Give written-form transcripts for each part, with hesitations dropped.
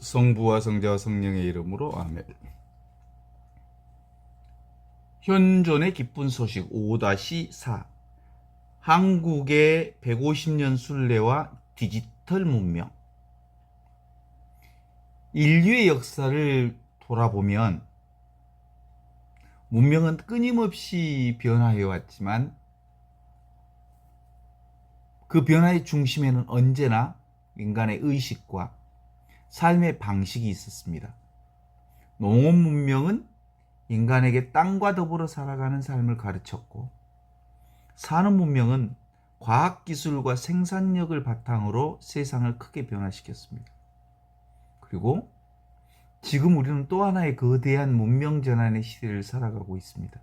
성부와 성자와 성령의 이름으로 아멘. 현존의 기쁜 소식 5-4 한국의 150년 순례와 디지털 문명. 인류의 역사를 돌아보면 문명은 끊임없이 변화해 왔지만 그 변화의 중심에는 언제나 인간의 의식과 삶의 방식이 있었습니다. 농업 문명은 인간에게 땅과 더불어 살아가는 삶을 가르쳤고, 산업 문명은 과학기술과 생산력을 바탕으로 세상을 크게 변화시켰습니다. 그리고 지금 우리는 또 하나의 거대한 문명 전환의 시대를 살아가고 있습니다.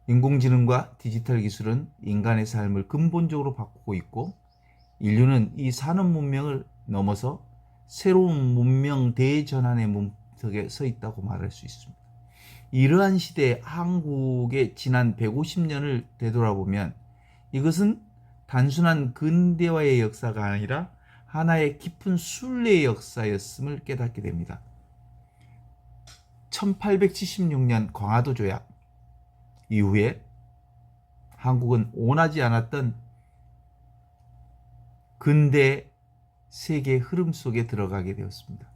인공지능과 디지털 기술은 인간의 삶을 근본적으로 바꾸고 있고, 인류는 이 산업 문명을 넘어서 새로운 문명 대전환의 문턱에 서 있다고 말할 수 있습니다. 이러한 시대에 한국의 지난 150년을 되돌아보면 이것은 단순한 근대화의 역사가 아니라 하나의 깊은 순례의 역사였음을 깨닫게 됩니다. 1876년 광화도 조약 이후에 한국은 원하지 않았던 근대 세계의 흐름 속에 들어가게 되었습니다.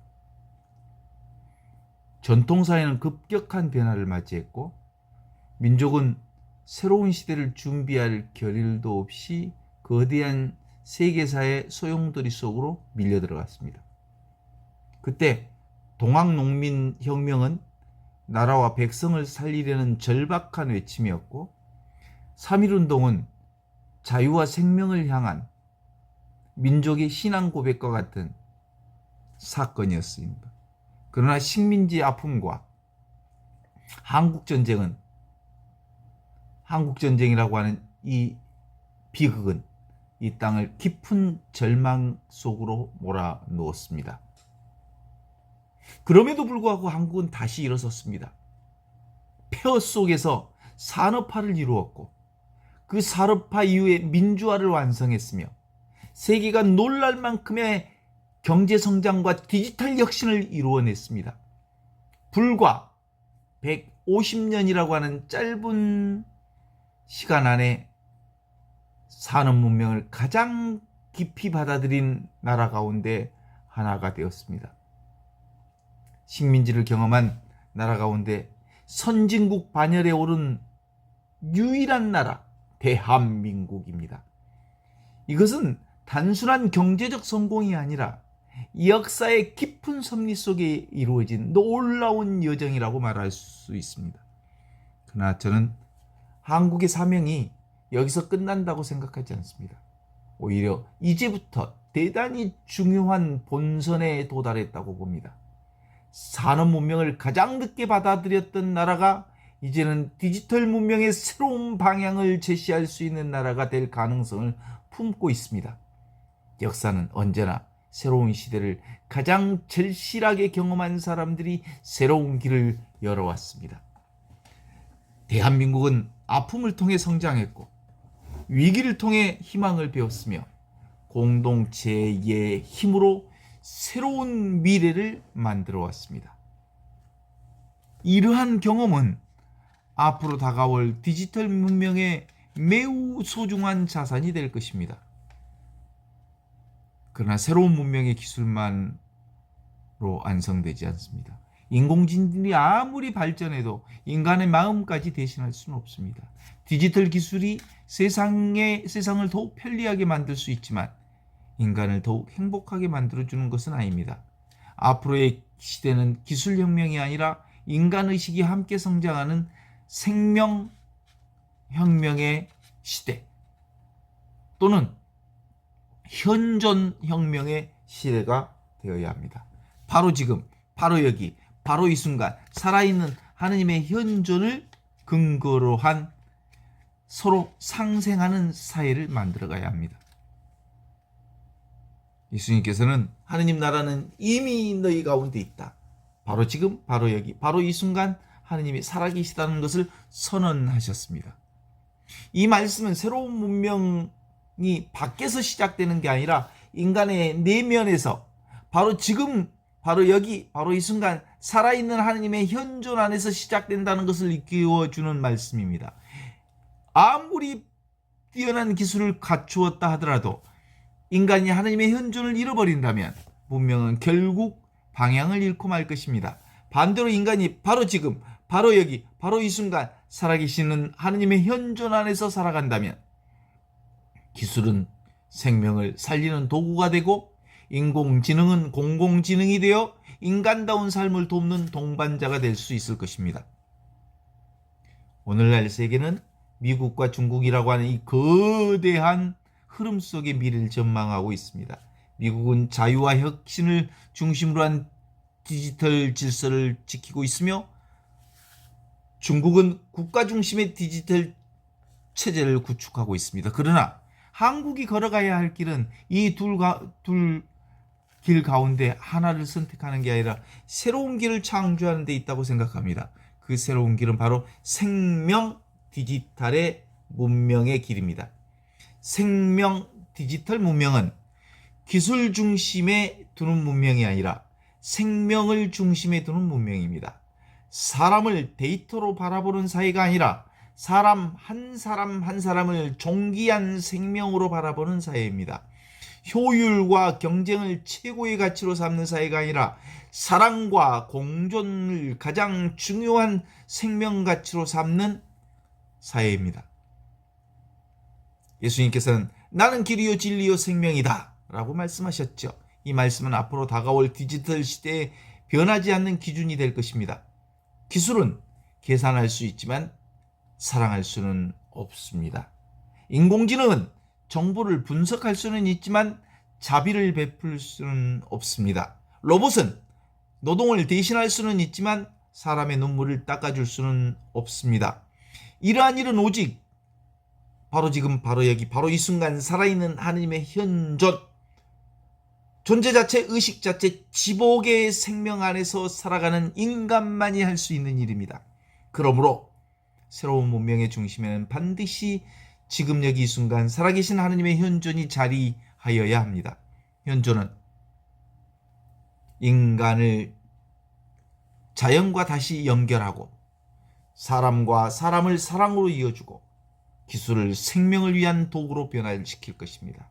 전통사회는 급격한 변화를 맞이했고, 민족은 새로운 시대를 준비할 겨를도 없이 거대한 세계사의 소용돌이 속으로 밀려 들어갔습니다. 그때 동학농민혁명은 나라와 백성을 살리려는 절박한 외침이었고, 3.1운동은 자유와 생명을 향한 민족의 신앙 고백과 같은 사건이었습니다. 그러나 식민지의 아픔과 한국전쟁이라고 하는 이 비극은 이 땅을 깊은 절망 속으로 몰아넣었습니다. 그럼에도 불구하고 한국은 다시 일어섰습니다. 폐허 속에서 산업화를 이루었고, 그 산업화 이후에 민주화를 완성했으며, 세계가 놀랄 만큼의 경제성장과 디지털 혁신을 이루어냈습니다. 불과 150년이라고 하는 짧은 시간 안에 산업문명을 가장 깊이 받아들인 나라 가운데 하나가 되었습니다. 식민지를 경험한 나라 가운데 선진국 반열에 오른 유일한 나라, 대한민국입니다. 이것은 단순한 경제적 성공이 아니라 역사의 깊은 섭리 속에 이루어진 놀라운 여정이라고 말할 수 있습니다. 그러나 저는 한국의 사명이 여기서 끝난다고 생각하지 않습니다. 오히려 이제부터 대단히 중요한 본선에 도달했다고 봅니다. 산업 문명을 가장 늦게 받아들였던 나라가 이제는 디지털 문명의 새로운 방향을 제시할 수 있는 나라가 될 가능성을 품고 있습니다. 역사는 언제나 새로운 시대를 가장 절실하게 경험한 사람들이 새로운 길을 열어왔습니다. 대한민국은 아픔을 통해 성장했고, 위기를 통해 희망을 배웠으며, 공동체의 힘으로 새로운 미래를 만들어 왔습니다. 이러한 경험은 앞으로 다가올 디지털 문명의 매우 소중한 자산이 될 것입니다. 그러나 새로운 문명의 기술만으로 완성되지 않습니다. 인공지능이 아무리 발전해도 인간의 마음까지 대신할 수는 없습니다. 디지털 기술이 세상을 더욱 편리하게 만들 수 있지만 인간을 더욱 행복하게 만들어주는 것은 아닙니다. 앞으로의 시대는 기술혁명이 아니라 인간의식이 함께 성장하는 생명혁명의 시대, 또는 현존혁명의 시대가 되어야 합니다. 바로 지금, 바로 여기, 바로 이 순간 살아있는 하느님의 현존을 근거로 한 서로 상생하는 사회를 만들어가야 합니다. 예수님께서는 하느님 나라는 이미 너희 가운데 있다. 바로 지금, 바로 여기, 바로 이 순간 하느님이 살아계시다는 것을 선언하셨습니다. 이 말씀은 새로운 문명이 밖에서 시작되는 게 아니라 인간의 내면에서 바로 지금 바로 여기, 바로 이 순간 살아있는 하느님의 현존 안에서 시작된다는 것을 일깨워주는 말씀입니다. 아무리 뛰어난 기술을 갖추었다 하더라도 인간이 하느님의 현존을 잃어버린다면 문명은 결국 방향을 잃고 말 것입니다. 반대로 인간이 바로 지금, 바로 여기, 바로 이 순간 살아계시는 하느님의 현존 안에서 살아간다면 기술은 생명을 살리는 도구가 되고 인공지능은 공공지능이 되어 인간다운 삶을 돕는 동반자가 될 수 있을 것입니다. 오늘날 세계는 미국과 중국이라고 하는 이 거대한 흐름 속의 미래를 전망하고 있습니다. 미국은 자유와 혁신을 중심으로 한 디지털 질서를 지키고 있으며 중국은 국가 중심의 디지털 체제를 구축하고 있습니다. 그러나 한국이 걸어가야 할 길은 이 둘 길 가운데 하나를 선택하는 게 아니라 새로운 길을 창조하는 데 있다고 생각합니다. 그 새로운 길은 바로 생명 디지털의 문명의 길입니다. 생명 디지털 문명은 기술 중심에 두는 문명이 아니라 생명을 중심에 두는 문명입니다. 사람을 데이터로 바라보는 사회가 아니라 사람 한 사람을 존귀한 생명으로 바라보는 사회입니다. 효율과 경쟁을 최고의 가치로 삼는 사회가 아니라 사랑과 공존을 가장 중요한 생명 가치로 삼는 사회입니다. 예수님께서는 나는 길이요 진리요 생명이다 라고 말씀하셨죠. 이 말씀은 앞으로 다가올 디지털 시대에 변하지 않는 기준이 될 것입니다. 기술은 계산할 수 있지만 사랑할 수는 없습니다. 인공지능은 정보를 분석할 수는 있지만 자비를 베풀 수는 없습니다. 로봇은 노동을 대신할 수는 있지만 사람의 눈물을 닦아줄 수는 없습니다. 이러한 일은 오직 바로 지금, 바로 여기, 바로 이 순간 살아있는 하느님의 현존, 존재 자체, 의식 자체, 지복의 생명 안에서 살아가는 인간만이 할 수 있는 일입니다. 그러므로 새로운 문명의 중심에는 반드시 지금 여기 이 순간 살아계신 하느님의 현존이 자리하여야 합니다. 현존은 인간을 자연과 다시 연결하고 사람과 사람을 사랑으로 이어주고 기술을 생명을 위한 도구로 변화시킬 것입니다.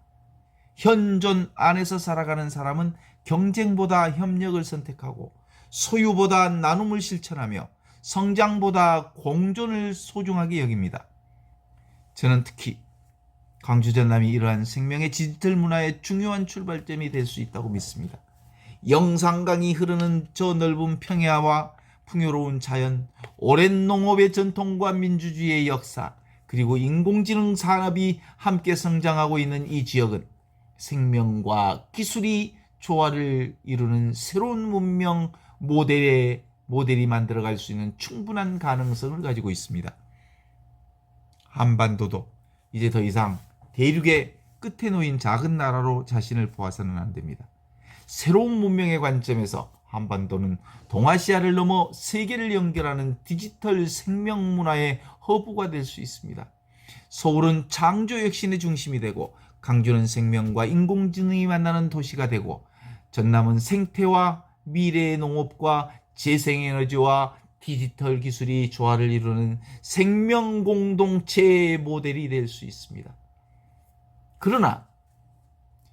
현존 안에서 살아가는 사람은 경쟁보다 협력을 선택하고 소유보다 나눔을 실천하며 성장보다 공존을 소중하게 여깁니다. 저는 특히 광주 전남이 이러한 생명의 디지털 문화의 중요한 출발점이 될 수 있다고 믿습니다. 영산강이 흐르는 저 넓은 평야와 풍요로운 자연, 오랜 농업의 전통과 민주주의의 역사, 그리고 인공지능 산업이 함께 성장하고 있는 이 지역은 생명과 기술이 조화를 이루는 새로운 문명 모델이 만들어갈 수 있는 충분한 가능성을 가지고 있습니다. 한반도도 이제 더 이상 대륙의 끝에 놓인 작은 나라로 자신을 보아서는 안 됩니다. 새로운 문명의 관점에서 한반도는 동아시아를 넘어 세계를 연결하는 디지털 생명 문화의 허브가 될 수 있습니다. 서울은 창조 혁신의 중심이 되고 강주는 생명과 인공지능이 만나는 도시가 되고 전남은 생태와 미래의 농업과 재생에너지와 디지털 기술이 조화를 이루는 생명 공동체의 모델이 될 수 있습니다. 그러나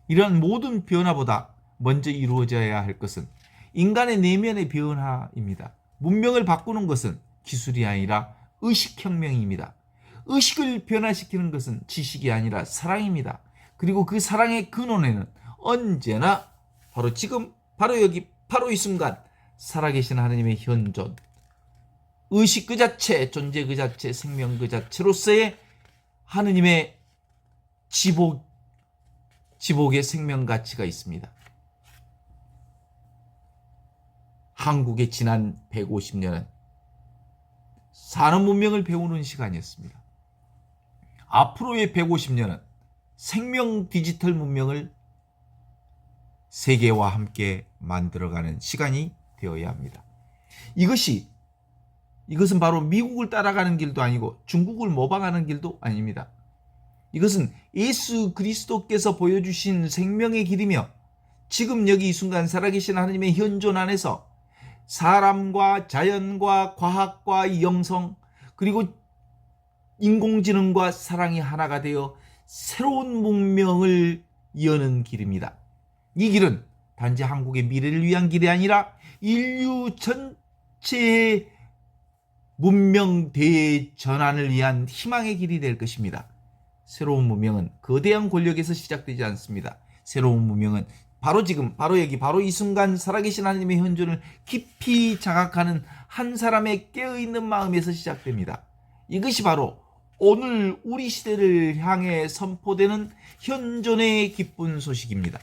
이런 모든 변화보다 먼저 이루어져야 할 것은 인간의 내면의 변화입니다. 문명을 바꾸는 것은 기술이 아니라 의식혁명입니다. 의식을 변화시키는 것은 지식이 아니라 사랑입니다. 그리고 그 사랑의 근원에는 언제나 바로 지금, 바로 여기, 바로 이 순간 살아계신 하나님의 현존, 의식 그 자체, 존재 그 자체, 생명 그 자체로서의 하느님의 지복의 생명 가치가 있습니다. 한국의 지난 150년은 산업 문명을 배우는 시간이었습니다. 앞으로의 150년은 생명 디지털 문명을 세계와 함께 만들어가는 시간이 되어야 합니다. 이것은 바로 미국을 따라가는 길도 아니고 중국을 모방하는 길도 아닙니다. 이것은 예수 그리스도께서 보여주신 생명의 길이며 지금 여기 이 순간 살아계신 하나님의 현존 안에서 사람과 자연과 과학과 영성 그리고 인공지능과 사랑이 하나가 되어 새로운 문명을 여는 길입니다. 이 길은 단지 한국의 미래를 위한 길이 아니라 인류 전체의 문명 대전환을 위한 희망의 길이 될 것입니다. 새로운 문명은 거대한 권력에서 시작되지 않습니다. 새로운 문명은 바로 지금, 바로 여기, 바로 이 순간 살아계신 하나님의 현존을 깊이 자각하는 한 사람의 깨어있는 마음에서 시작됩니다. 이것이 바로 오늘 우리 시대를 향해 선포되는 현존의 기쁜 소식입니다.